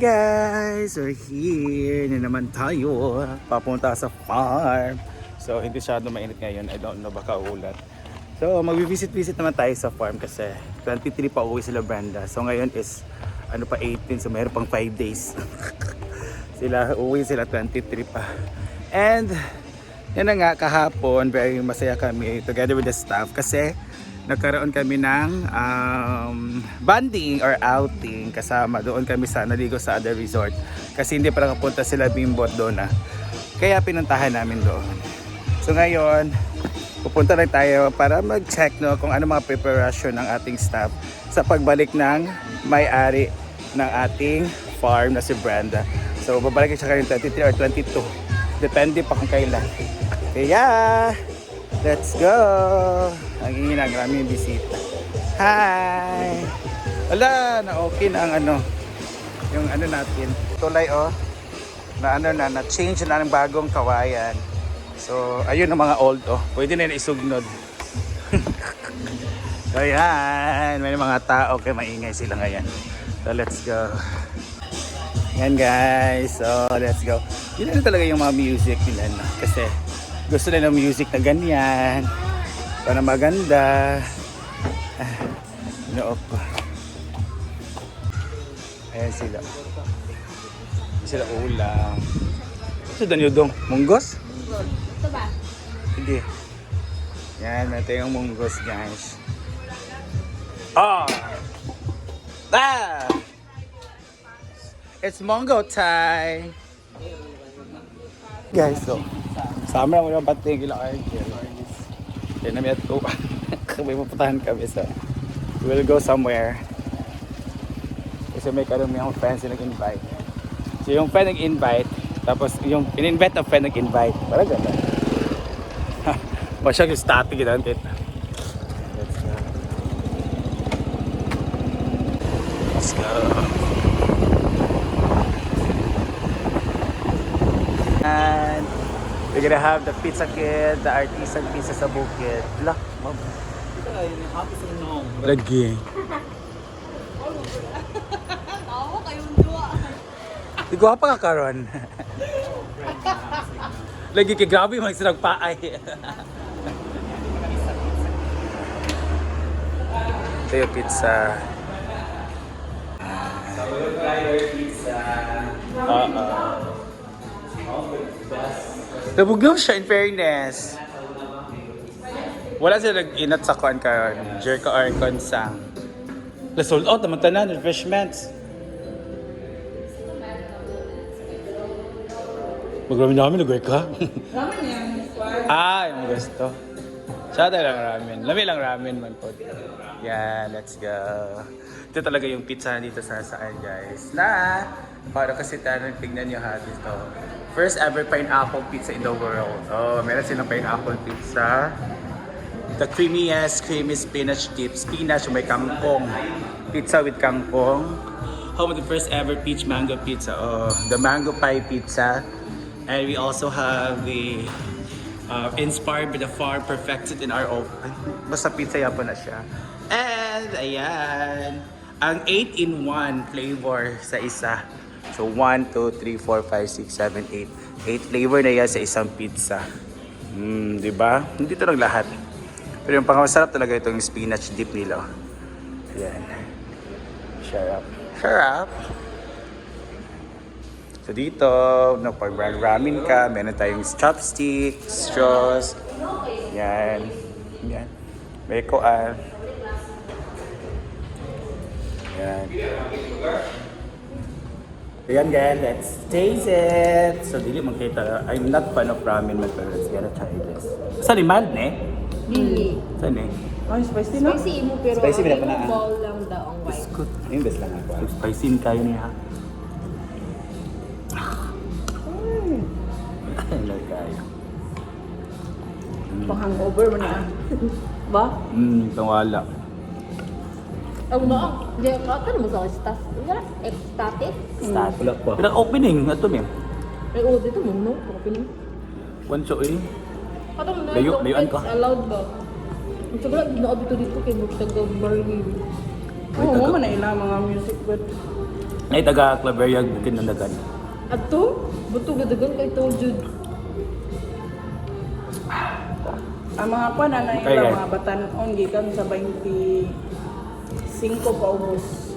Guys, we're here na naman tayo papunta sa farm. So hindi siya mainit ngayon, I don't know, baka ulat. So mag-visit naman tayo sa farm kasi 23 pa uwi sila Brenda. So ngayon is 18, so mayroon pang 5 days. Uwi sila 23 pa. And yan na nga, kahapon very masaya kami together with the staff kasi nagkaroon kami ng bonding or outing kasama. Doon kami sa naligo sa other resort kasi hindi pa nakapunta sila Bimbot doon kaya pinuntahan namin doon. So ngayon pupunta lang tayo para mag-check kung ano mga preparation ng ating staff sa pagbalik ng may-ari ng ating farm na si Brenda. So babalik siya kayo 23 or 22, depende pa kung kailan. Kaya let's go! Ang ingin, maraming bisita. Hi! Wala, na okay na ang yung natin. Tulay na change na ng bagong kawayan. So, ayun ang mga old pwede na isugnod. So yan, may mga tao kaya maingay sila ngayon. So let's go. Yan guys, so let's go. Yun na talaga yung mga music nila kasi gusto nila ng music na ganyan para maganda. Ayan sila ulam. Ito danyodong munggos? Ito ba? Hindi. Yan, may tayong munggos guys. It's Mongo time. Guys, so sama lang yung bating ilang argil. Kaya namin ito. May maputahan kami sa we'll go somewhere. Kasi may karamihan yung friends na nag-invite. So yung friend nag-invite, tapos yung in-invite ng friend nag-invite. Parang ganda. Masyag yung static yun. Let's go. And we're gonna have the pizza kid, the artisan pizza sa bukid. Lah, ma'am. Lagi. Tawa kayong dua. Di ko pa kakaroon. Lagi kay grabe mag sinag paay. Ito yung pizza. Pizza. Nabugnaw siya in fairness. Wala sila nag-inat sa kuan karon, jerka or konsang. Na sold out naman tanan refreshments. Magrami namin nag-work ka. Ramen yan. Yung gusto. Siya lang ramen. Lami lang ramen man po. Yeah, let's go. Ito talaga yung pizza dito sa saan guys. Para kasi tignan nyo dito. First ever pineapple pizza in the world. Meron silang pineapple pizza. The creamiest, creamy spinach dip. Spinach may kangkong. Pizza with kangkong. Home of the first ever peach mango pizza. The mango pie pizza. And we also have the inspired by the farm, perfected in our own. Basta pizza yapon na siya. And ayan, ang 8-in-1 flavor sa isa. So 1, 2, 3, 4, 5, 6, 7, 8. 8 flavor na yan sa isang pizza. Diba? Hindi ito lang lahat. Pero yung pangmasarap talaga itong spinach dip nila. Ayan. Sarap. So dito, pag ramen ka, meron tayong chopsticks, straws. Yan. May koan. Yan. Ayan guys, let's taste it. So dili magkita, I'm not fan of ramen but let's get a try this. Sa limand Hindi. Saan Ay, spicy na. Spicy mo pero Spicy ang na. ball lang daw ang white. Biskut. Ayun, best lang ako. Spicy kayo niya. Like kayo. Pang-hangover mo na. Ba? Tawala. Ang ba? Hindi, ano mo sa staff? Ecstatic? Start. Wala pa. Pero opening, ito mi. Ay, dito mo, no? Opening. Wancho Katong na Layo- itong layuan ka. pets allowed ba? Ang siguro, dito kay mo sa barley. Oo, mo man na ilang mga music but Ay, taga Claveria, Bukid ng Dagan. Ato, buto gadagan kay to jud. Ang mga kuan na Okay, ilang guys. mga batanon gikan sa 25 paubos.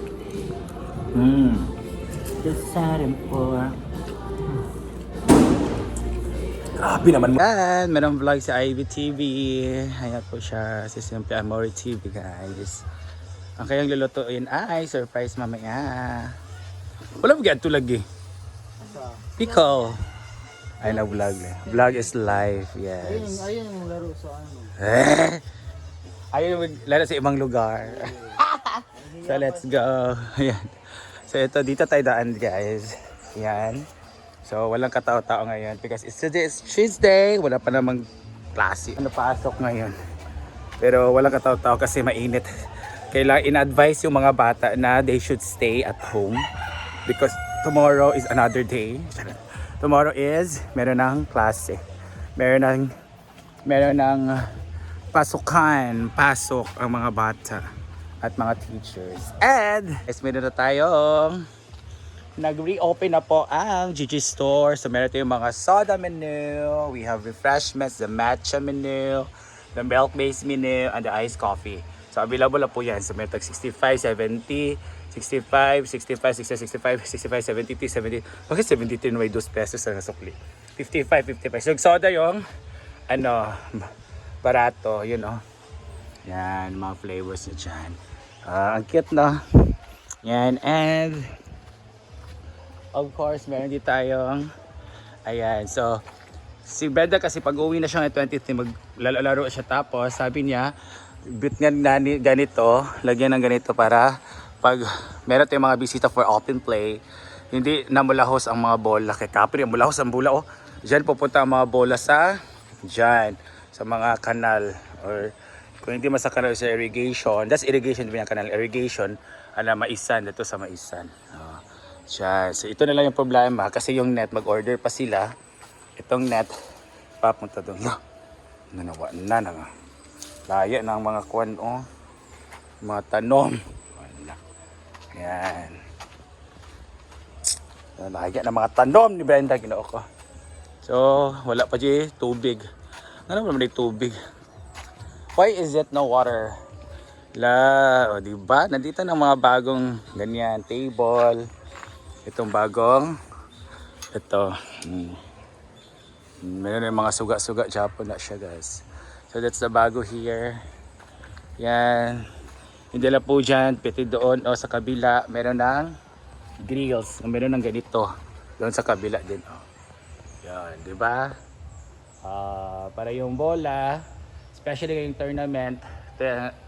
Deciding for... Grabe naman mo. Yan, merong vlog sa IBTV. Ayan po siya, si Simple Amore TV, guys. Ang kayang lulutuin ay surprise mamaya. Wala mo ganito lagi. Pickle. Ay na vlog. Vlog is life, yes. Ayun yung laro sa ano. Ayun, lalo sa ibang lugar. So let's go. Ayan. So ito, dito tayo daan, guys. Ayan. So walang katao-tao ngayon because it's Tuesday. Wala pa namang klase. Ano pasok ngayon. Pero walang katao-tao kasi mainit. Kailangan in-advise yung mga bata na they should stay at home because tomorrow is another day. Tomorrow is meron ng klase. Meron ng pasok ang mga bata at mga teachers. And meron na tayong nag-reopen na po ang Gigi Store. So meron tayong mga soda menu, we have refreshments, the matcha menu, the milk-based menu, and the iced coffee. So available na po yan. So may tag 65, 70, 65, 65, 65, 65, 70, 70. Bakit 70 may 2 pesos na sukli? 55, 55. So yung soda yung barato, yun oh. Yan, mga flavors na dyan. Ang cute na. Yan, and of course, meron din tayong ayan, so si Brenda kasi pag uwi na siya ng 20th, maglalaro siya tapos sabi niya, bit nga ganito, lagyan ng ganito para pag meron tayong mga bisita for open play, hindi na mulahos ang mga bola kay Capri, mulahos ang bola oh. Diyan pupunta ang mga bola sa mga kanal or kung hindi sa kanal sa irrigation, that's irrigation din ang kanal, irrigation, maisan, dito sa maisan. Siya. So ito na lang yung problema kasi yung net, mag-order pa sila. Itong net, papunta doon. Nanawa na nga. Laya ng mga kwan, oh. Mga tanom. Wala. Yan. Laya ng mga tanom ni Brenda, ginoo ko. So, wala pa dyan tubig. Ano naman yung tubig? Why is it no water? O diba? Nandito ng mga bagong ganyan, table. Itong bagong ito meron yung mga suga-suga Japon na siya, guys. So that's the bago here. Yan, hindi lang po dyan, piti doon o sa kabila meron ng grills, meron ng ganito doon sa kabila din oh. Yan, diba? Para yung bola, especially ngayong tournament,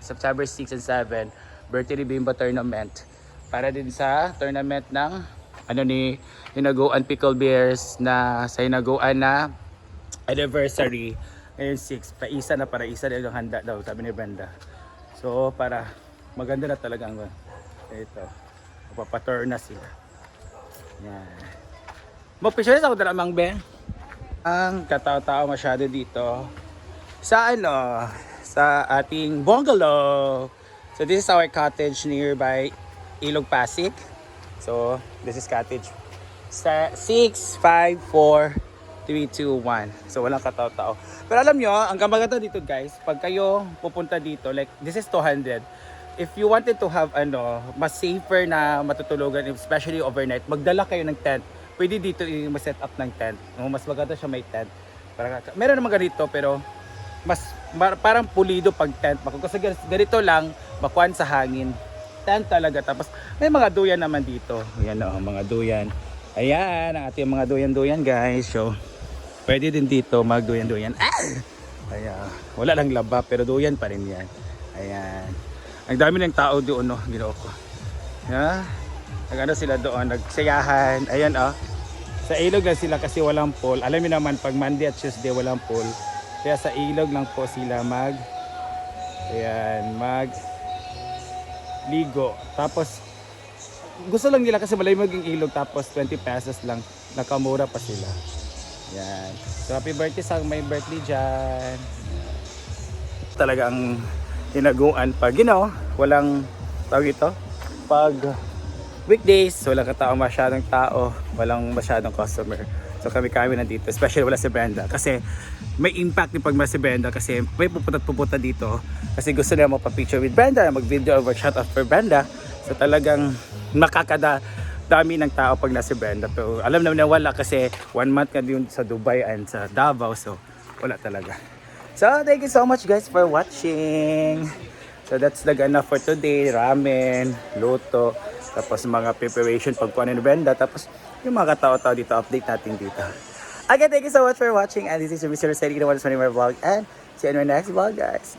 September 6 and 7 birthday Bimbo tournament, para din sa tournament ng ni Hinaguan Pickle Bears na sa Hinaguan na anniversary ngayon 6, paisa na para isa din yung handa daw, sabi ni Brenda. So para maganda na talaga ang ito, mapapatur na sila. Yan, magpicture sa ako dala mang be ang katao-tao masyado dito sa sa ating bungalow. So this is our cottage nearby Ilog Pasig. So, this is cottage 6, 5, 4, 3, 2, 1. So, walang katao-tao. Pero alam nyo, ang maganda dito, guys, pag kayo pupunta dito, like, this is 200. If you wanted to have, mas safer na matutulugan, especially overnight, magdala kayo ng tent. Pwede dito i-set up ng tent. Mas maganda siya may tent. Meron naman ganito, pero parang pulido pag tent. Kasi ganito lang, makuhan sa hangin. Tent talaga. Tapos may mga duyan naman dito. Ayan o, mga duyan. Ayan, ang ating mga duyan-duyan, guys. So, pwede din dito magduyan-duyan. Ayan, wala lang laba pero duyan pa rin yan. Ayan. Ang dami ng tao doon, no? Ginoo ko. Yeah. Nag-ano sila doon, nagsayahan. Ayan o. Sa ilog lang sila kasi walang pool. Alam niyo naman, pag Monday at Tuesday walang pool. Kaya sa ilog lang po sila ligo. Tapos gusto lang nila kasi malimag yung ilog, tapos 20 pesos lang, nakamura pa sila. Yan. So happy birthday sa may birthday dyan. Talagang hinaguan pag walang tawag ito, pag weekdays, walang masyadong tao, walang masyadong customer. So kami nandito, especially wala si Brenda kasi may impact din pag may si Brenda kasi may pupunta dito kasi gusto nila magpa-picture with Brenda, mag-video over shout out for Brenda. So talagang dami ng tao pag nasa Brenda. Pero alam naman na wala kasi 1 month ka din sa Dubai and sa Davao, so wala talaga. So thank you so much guys for watching. So that's the gana for today. Ramen, luto, tapos mga preparation pagkuha ni Brenda, tapos yung mga tao-tao dito, update natin dito. Again, thank you so much for watching, and this is your Mr. Rossetti, the one who's running my vlog, and see you in my next vlog guys.